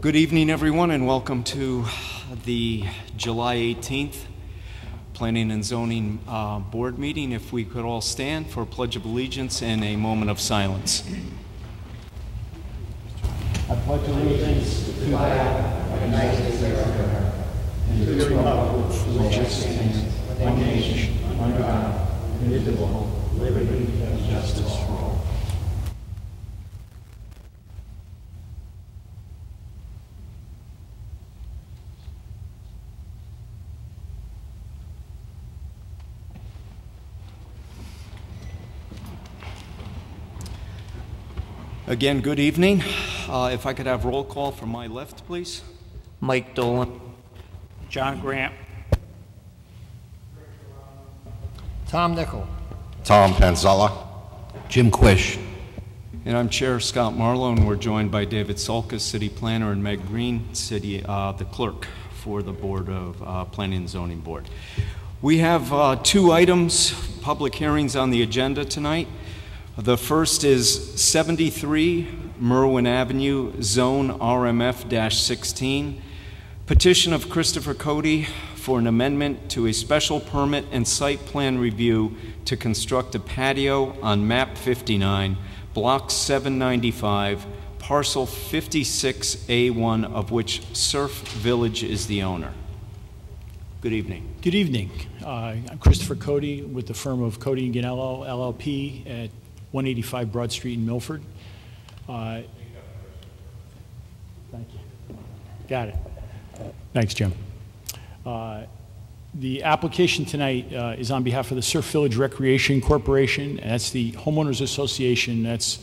Good evening, everyone, and welcome to the July 18th Planning and Zoning Board meeting. If we could all stand for a Pledge of Allegiance and a moment of silence. I pledge allegiance to the flag of the United States of America and to the republic for which it stands, one nation, under God, indivisible, with liberty and justice for all. Again, good evening. If I could have roll call from my left, please. Mike Dolan. John Grant. Tom Nickel. Tom Panzella. Jim Quish. And I'm Chair Scott Marlowe, and we're joined by David Sulkus, City Planner, and Meg Green, the Clerk for the Board of Planning and Zoning Board. We have two items, public hearings on the agenda tonight. The first is 73 Merwin Avenue, Zone RMF-16, petition of Christopher Cody for an amendment to a special permit and site plan review to construct a patio on map 59, block 795, parcel 56A1, of which Surf Village is the owner. Good evening. Good evening. I'm Christopher Cody with the firm of Cody and Ganello, LLP at 185 Broad Street in Milford. Thank you. Got it. Thanks, Jim. The application tonight is on behalf of the Surf Village Recreation Corporation, and that's the homeowners association that's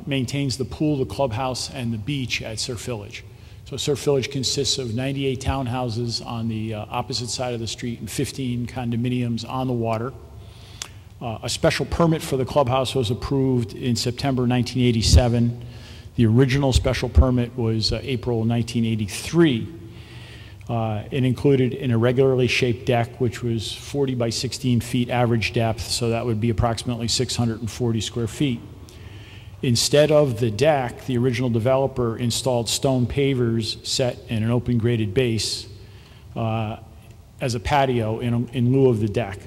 maintains the pool, the clubhouse, and the beach at Surf Village. So Surf Village consists of 98 townhouses on the opposite side of the street and 15 condominiums on the water. A special permit for the clubhouse was approved in September 1987. The original special permit was April 1983. It included an irregularly shaped deck, which was 40 by 16 feet average depth, so that would be approximately 640 square feet. Instead of the deck, the original developer installed stone pavers set in an open graded base as a patio in lieu of the deck.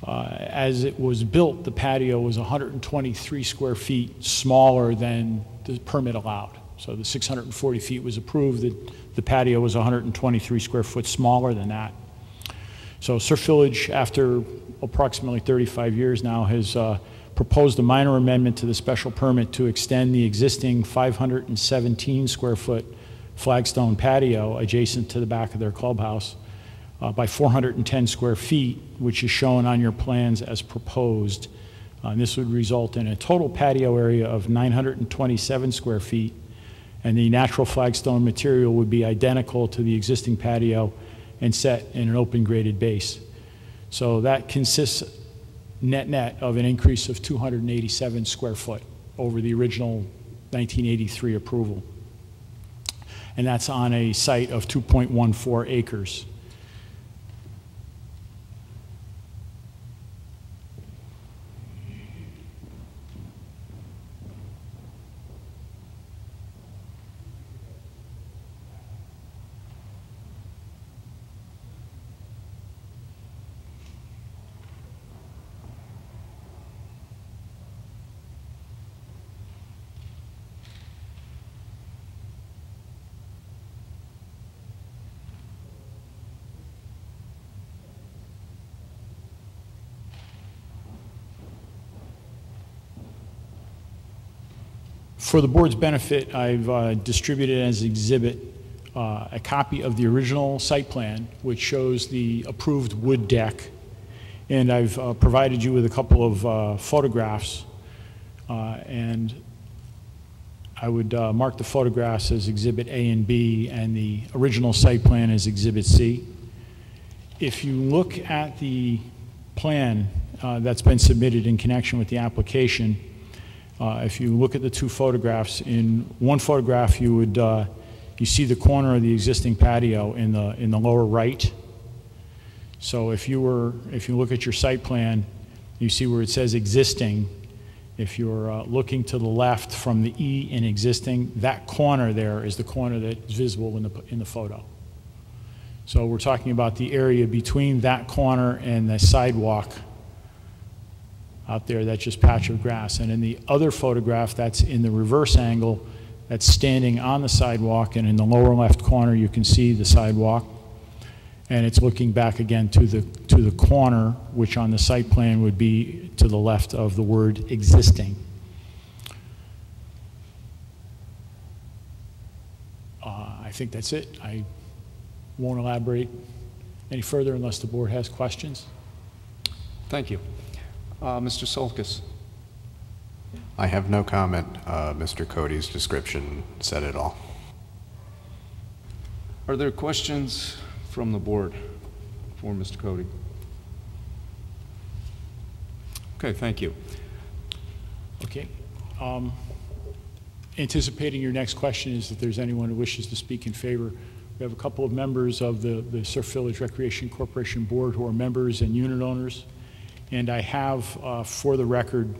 As it was built, the patio was 123 square feet smaller than the permit allowed. So the 640 feet was approved. The patio was 123 square foot smaller than that. So Surf Village, after approximately 35 years now, has proposed a minor amendment to the special permit to extend the existing 517 square foot flagstone patio adjacent to the back of their clubhouse by 410 square feet, which is shown on your plans as proposed. And this would result in a total patio area of 927 square feet, and the natural flagstone material would be identical to the existing patio and set in an open graded base. So that consists net of an increase of 287 square foot over the original 1983 approval. And that's on a site of 2.14 acres. For the board's benefit, I've distributed as exhibit a copy of the original site plan, which shows the approved wood deck, and I've provided you with a couple of photographs, and I would mark the photographs as exhibit A and B, and the original site plan as exhibit C. If you look at the plan that's been submitted in connection with the application, if you look at the two photographs, in one photograph you would you see the corner of the existing patio in the lower right. So if you look at your site plan, you see where it says existing, If you're looking to the left from the E in existing, that corner there is the corner that's visible in the photo. So we're talking about the area between that corner and the sidewalk out there, that's just patch of grass. And in the other photograph, that's in the reverse angle, that's standing on the sidewalk, and in the lower left corner you can see the sidewalk, and it's looking back again to the corner, which on the site plan would be to the left of the word existing. I think that's it. I won't elaborate any further unless the board has questions. Thank you. Mr. Solkis. I have no comment. Mr. Cody's description said it all. Are there questions from the board for Mr. Cody? Okay, thank you. Okay. Anticipating your next question is if there's anyone who wishes to speak in favor. We have a couple of members of the Surf Village Recreation Corporation Board who are members and unit owners. And I have, for the record,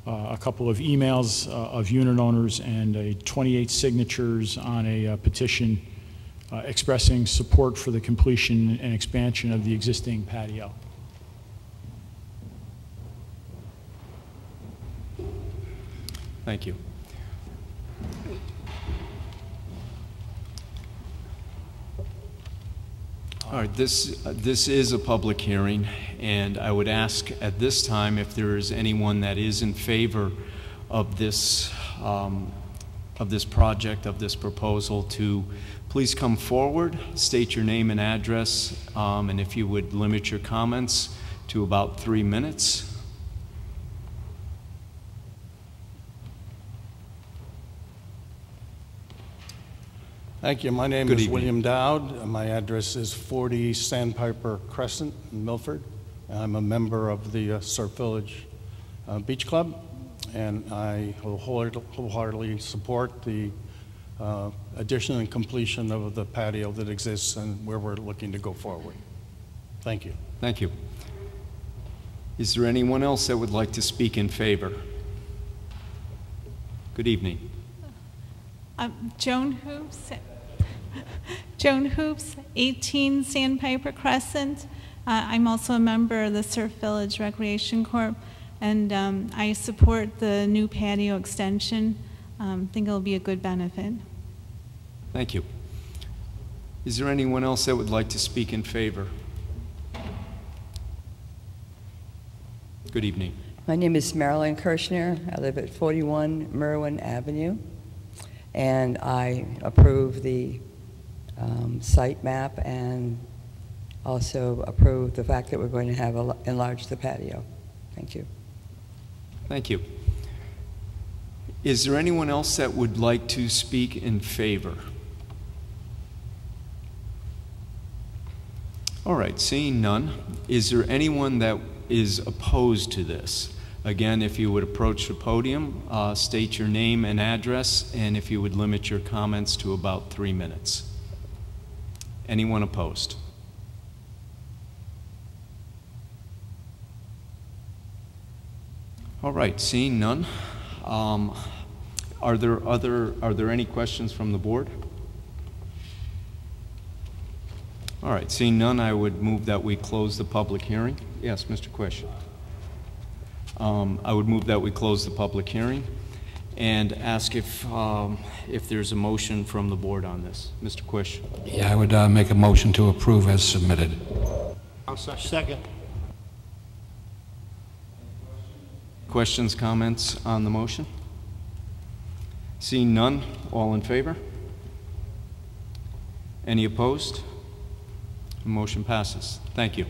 a couple of emails of unit owners and 28 signatures on a petition expressing support for the completion and expansion of the existing patio. Thank you. All right, this is a public hearing, and I would ask at this time if there is anyone that is in favor of this project, of this proposal, to please come forward, state your name and address, and if you would limit your comments to about 3 minutes. Thank you. My name Good is evening. William Dowd. My address is 40 Sandpiper Crescent in Milford. I'm a member of the Surf Village Beach Club, and I wholeheartedly support the addition and completion of the patio that exists and where we're looking to go forward. Thank you. Thank you. Is there anyone else that would like to speak in favor? Good evening. Joan Hoops. Joan Hoops, 18 Sandpiper Crescent. I'm also a member of the Surf Village Recreation Corp, and I support the new patio extension. Think it'll be a good benefit. Thank you. Is there anyone else that would like to speak in favor? Good evening. My name is Marilyn Kirshner. I live at 41 Merwin Avenue, and I approve the site map and also approve the fact that we're going to have enlarge the patio. Thank you. Thank you. Is there anyone else that would like to speak in favor? All right, seeing none, is there anyone that is opposed to this? Again, if you would approach the podium, state your name and address, and if you would limit your comments to about 3 minutes. Anyone opposed? All right, seeing none, are there any questions from the board? All right, seeing none, I would move that we close the public hearing. Yes, Mr. Quish. I would move that we close the public hearing and ask if there's a motion from the board on this. Mr. Quish. Yeah, I would make a motion to approve as submitted. I'll second. Questions, comments on the motion? Seeing none, all in favor? Any opposed? The motion passes. Thank you.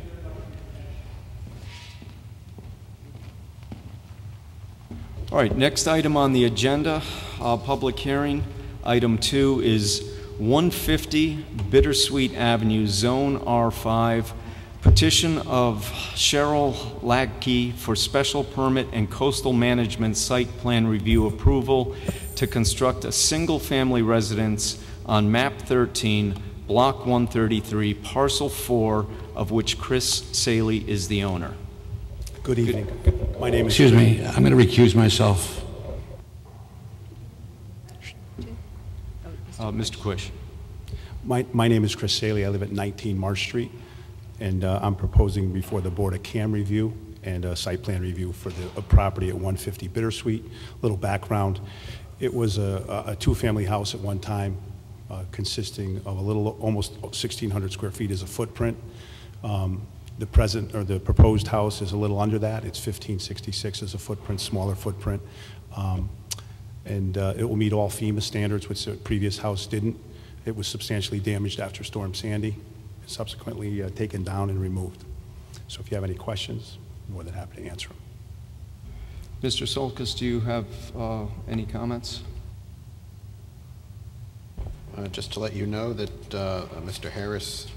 All right, next item on the agenda, public hearing. Item 2 is 150 Bittersweet Avenue, Zone R5, petition of Cheryl Ladke for special permit and coastal management site plan review approval to construct a single-family residence on map 13, block 133, parcel 4, of which Chris Saley is the owner. Good evening. My name is... Excuse me, I'm going to recuse myself. Mr. Quish. My name is Chris Saley. I live at 19 Marsh Street, and I'm proposing before the board a CAM review and a site plan review for a property at 150 Bittersweet. Little background, it was a two-family house at one time, consisting of a little, almost 1,600 square feet as a footprint. The proposed house is a little under that. It's 1,566 as a footprint, smaller footprint. And it will meet all FEMA standards, which the previous house didn't. It was substantially damaged after Storm Sandy, and subsequently taken down and removed. So if you have any questions, I'm more than happy to answer them. Mr. Solkis, do you have any comments? Just to let you know that Mr. Harris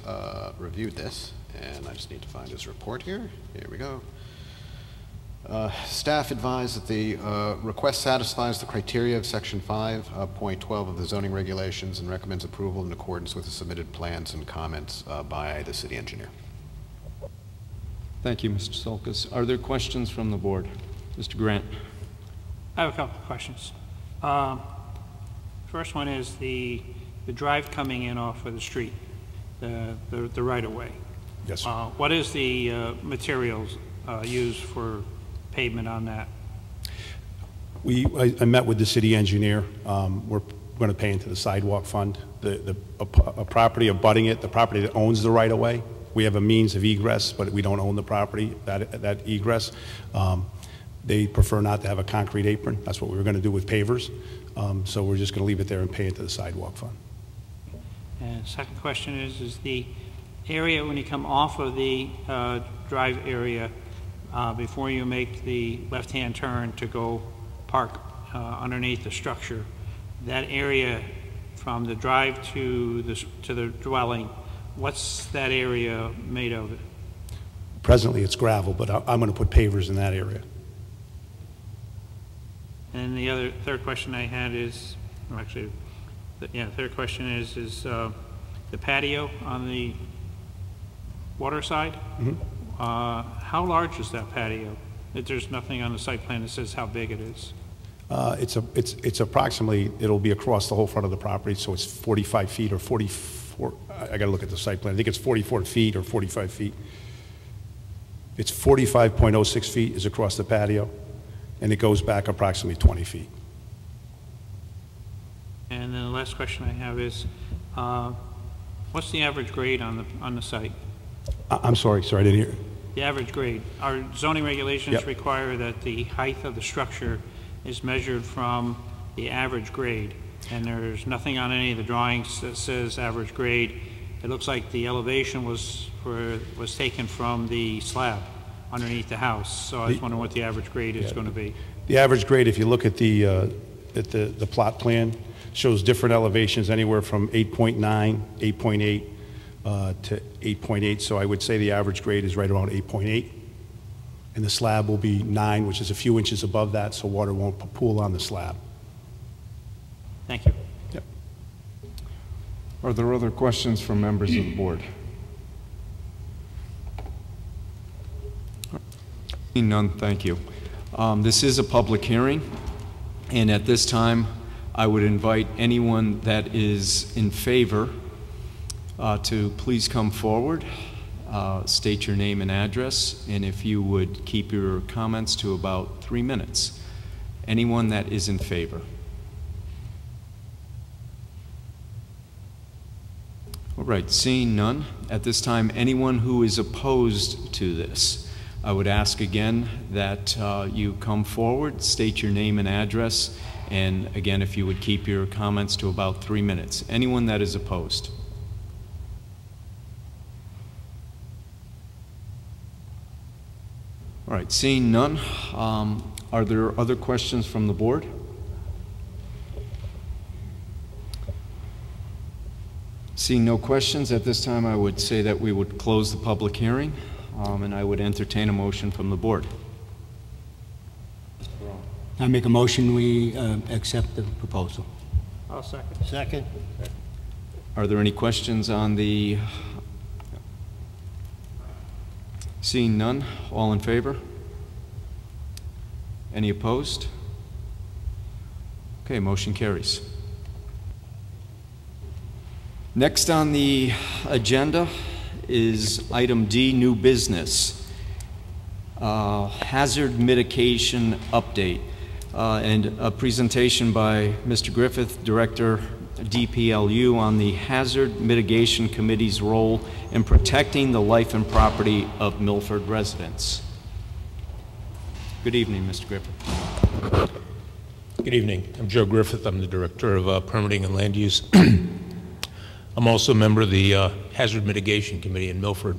reviewed this, and I just need to find his report here. Here we go. Staff advised that the request satisfies the criteria of Section 5.12 of the zoning regulations and recommends approval in accordance with the submitted plans and comments by the city engineer. Thank you, Mr. Solkis. Are there questions from the board? Mr. Grant. I have a couple of questions. First one is the drive coming in off of the street, the right-of-way. Yes, sir. What is the materials used for pavement on that? I met with the city engineer. We're going to pay into the sidewalk fund. A property abutting it, the property that owns the right-of-way, we have a means of egress, but we don't own the property, that egress. They prefer not to have a concrete apron. That's what we were going to do with pavers. So we're just going to leave it there and pay it to the sidewalk fund. And second question is the area when you come off of the drive area before you make the left-hand turn to go park underneath the structure, that area from the drive to the dwelling, what's that area made of? Presently it's gravel, but I'm going to put pavers in that area. And the third question I had is, or actually, third question is the patio on the water side. Mm-hmm. How large is that patio? There's nothing on the site plan that says how big it is. It's approximately, it'll be across the whole front of the property, so it's 45 feet or 44, I got to look at the site plan. I think it's 44 feet or 45 feet. It's 45.06 feet is across the patio, and it goes back approximately 20 feet. And then the last question I have is, what's the average grade on the site? I'm sorry, I didn't hear. The average grade. Our zoning regulations Yep. require that the height of the structure is measured from the average grade, and there's nothing on any of the drawings that says average grade. It looks like the elevation was taken from the slab underneath the house, so I was wondering what the average grade is going to be. The average grade, if you look at the plot plan, shows different elevations anywhere from 8.9, 8.8 to 8.8, so I would say the average grade is right around 8.8. And the slab will be 9, which is a few inches above that, so water won't pool on the slab. Thank you. Yep. Are there other questions from members of the board? None, thank you. This is a public hearing, and at this time, I would invite anyone that is in favor to please come forward, state your name and address, and if you would keep your comments to about 3 minutes. Anyone that is in favor? All right, seeing none, at this time, anyone who is opposed to this, I would ask again that you come forward, state your name and address, and again, if you would keep your comments to about 3 minutes. Anyone that is opposed? All right, seeing none, are there other questions from the board? Seeing no questions, at this time I would say that we would close the public hearing, and I would entertain a motion from the board. I make a motion we accept the proposal. I'll second. Second. Are there any questions on the... Seeing none, all in favor? Any opposed? Okay, motion carries. Next on the agenda is item D, new business. Hazard mitigation update, and a presentation by Mr. Griffith, Director, DPLU, on the Hazard Mitigation Committee's role in protecting the life and property of Milford residents. Good evening, Mr. Griffith. Good evening. I'm Joe Griffith. I'm the Director of Permitting and Land Use. I'm also a member of the Hazard Mitigation Committee in Milford.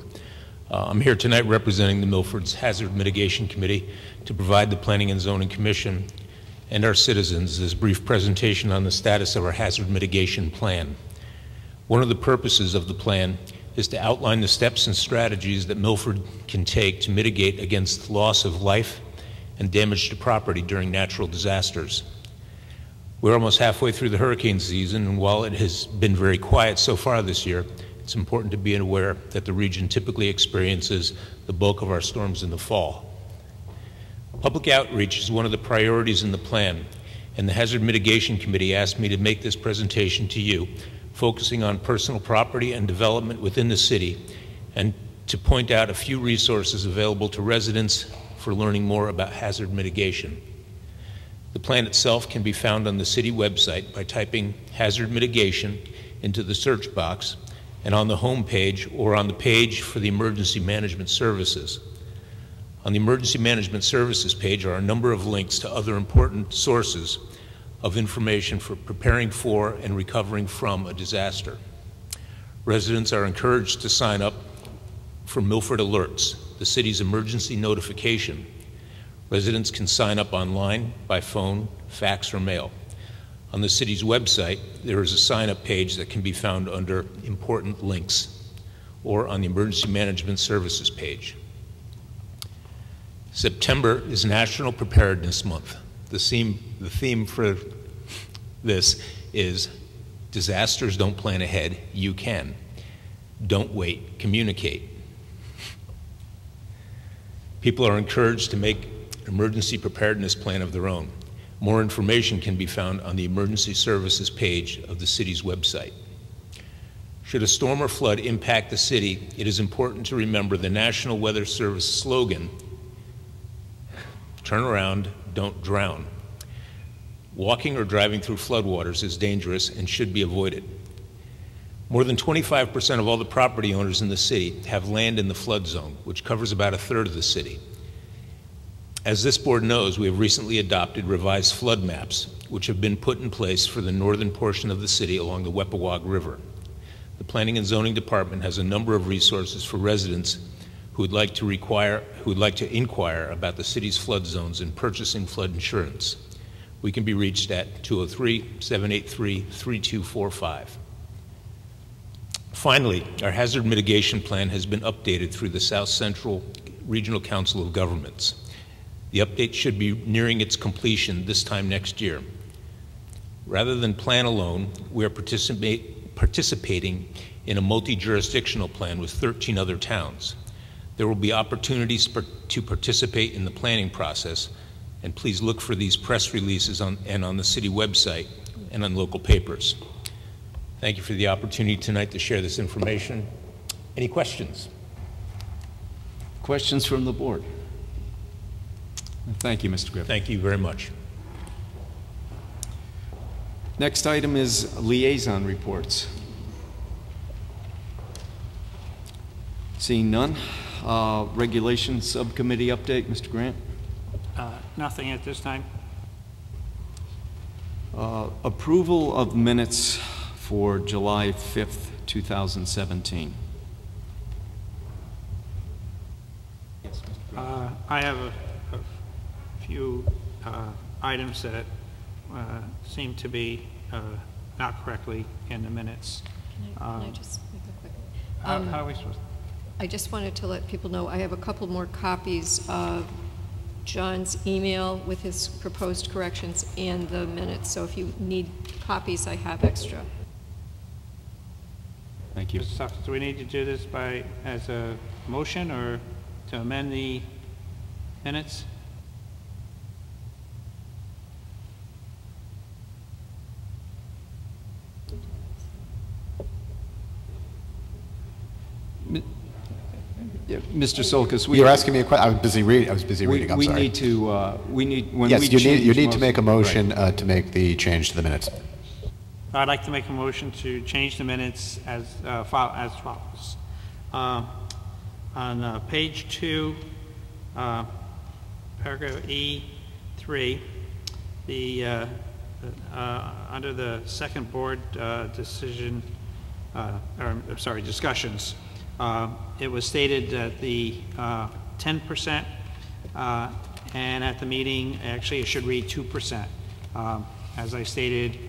I'm here tonight representing the Milford's Hazard Mitigation Committee to provide the Planning and Zoning Commission and our citizens this brief presentation on the status of our hazard mitigation plan. One of the purposes of the plan is to outline the steps and strategies that Milford can take to mitigate against loss of life and damage to property during natural disasters. We're almost halfway through the hurricane season, and while it has been very quiet so far this year, it's important to be aware that the region typically experiences the bulk of our storms in the fall. Public outreach is one of the priorities in the plan, and the Hazard Mitigation Committee asked me to make this presentation to you, focusing on personal property and development within the city, and to point out a few resources available to residents for learning more about hazard mitigation. The plan itself can be found on the city website by typing hazard mitigation into the search box and on the home page or on the page for the emergency management services. On the emergency management services page are a number of links to other important sources of information for preparing for and recovering from a disaster. Residents are encouraged to sign up for Milford Alerts, the city's emergency notification. Residents can sign up online, by phone, fax, or mail. On the city's website, there is a sign-up page that can be found under Important Links, or on the Emergency Management Services page. September is National Preparedness Month. The theme for this is disasters don't plan ahead, you can. Don't wait, communicate. People are encouraged to make an emergency preparedness plan of their own. More information can be found on the Emergency Services page of the city's website. Should a storm or flood impact the city, it is important to remember the National Weather Service slogan, "Turn around, don't drown." Walking or driving through floodwaters is dangerous and should be avoided. More than 25% of all the property owners in the city have land in the flood zone, which covers about a third of the city. As this board knows, we have recently adopted revised flood maps, which have been put in place for the northern portion of the city along the Weppawag River. The Planning and Zoning Department has a number of resources for residents who would like to inquire about the city's flood zones and purchasing flood insurance. We can be reached at 203-783-3245. Finally, our hazard mitigation plan has been updated through the South Central Regional Council of Governments. The update should be nearing its completion this time next year. Rather than plan alone, we are participating in a multi-jurisdictional plan with 13 other towns. There will be opportunities to participate in the planning process, and please look for these press releases on the city website and on local papers. Thank you for the opportunity tonight to share this information. Any questions? Questions from the board? Thank you, Mr. Griffith. Thank you very much. Next item is liaison reports. Seeing none. Regulation Subcommittee update, Mr. Grant. Nothing at this time. Approval of minutes for July 5th, 2017. Yes, Mr. Grant. I have a few items that seem to be not correctly in the minutes. Can I just make a quick? How are we supposed to? I just wanted to let people know I have a couple more copies of John's email with his proposed corrections and the minutes. So if you need copies, I have extra. Thank you. Do we need to do this as a motion or to amend the minutes? Yeah, Mr. Solkis, You're asking me a question. I was busy reading. I'm we sorry. need to, we need, when we Yes, you change need to make a motion Right. to make the change to the minutes. I'd like to make a motion to change the minutes as follows. On page 2, paragraph E3, the under the second board decision, discussions, it was stated that the 10%, and at the meeting, actually it should read 2%. As I stated,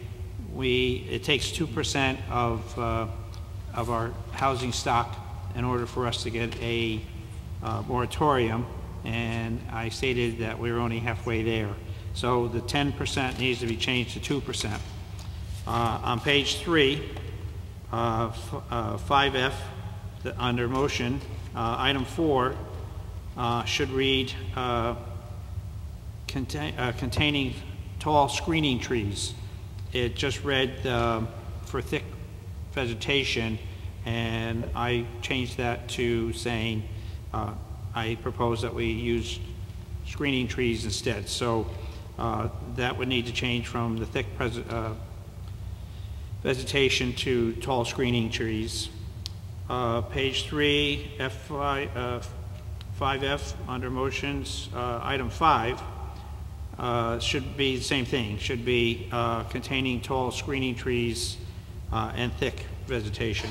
it takes 2% of our housing stock in order for us to get a moratorium, and I stated that we were only halfway there. So the 10% needs to be changed to 2%. On page 3, 5F, under motion, item 4 should read containing tall screening trees. It just read for thick vegetation, and I changed that to saying I propose that we use screening trees instead. So that would need to change from the thick vegetation to tall screening trees. Page 3, 5F, under motions, item 5, should be the same thing. Should be containing tall screening trees and thick vegetation.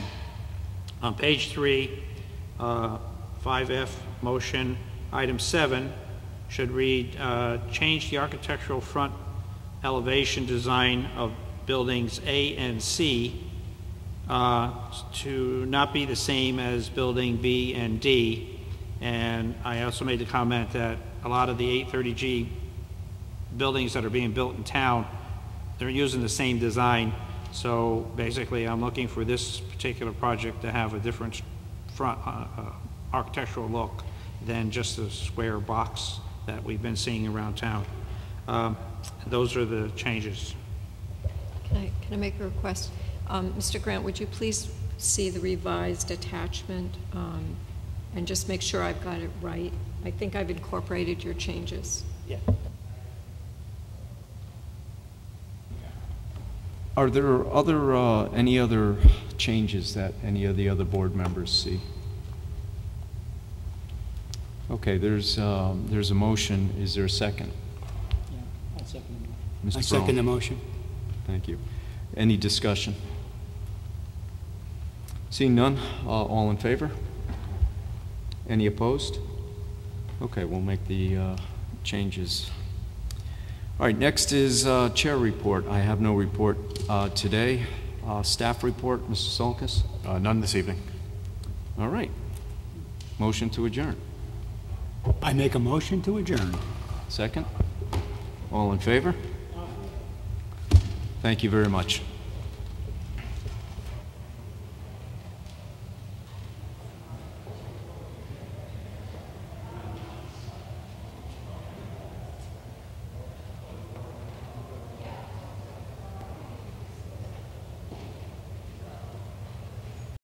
On page 3, 5F, motion, item 7, should read, change the architectural front elevation design of buildings A and C to not be the same as building B and D. And I also made the comment that a lot of the 830G buildings that are being built in town, they're using the same design. So basically, I'm looking for this particular project to have a different front architectural look than just a square box that we've been seeing around town. Those are the changes. Can I make a request? Mr. Grant, would you please see the revised attachment and just make sure I've got it right? I think I've incorporated your changes. Yeah. Are there any other changes that any of the other board members see? Okay, there's a motion. Is there a second? Yeah, I'll second Mr. I second Brown. the motion. Thank you. Any discussion? Seeing none, all in favor? Any opposed? Okay, we'll make the changes. All right, next is chair report. I have no report today. Staff report, Mr. Solkis? None this evening. All right. Motion to adjourn. I make a motion to adjourn. Second? All in favor? Thank you very much.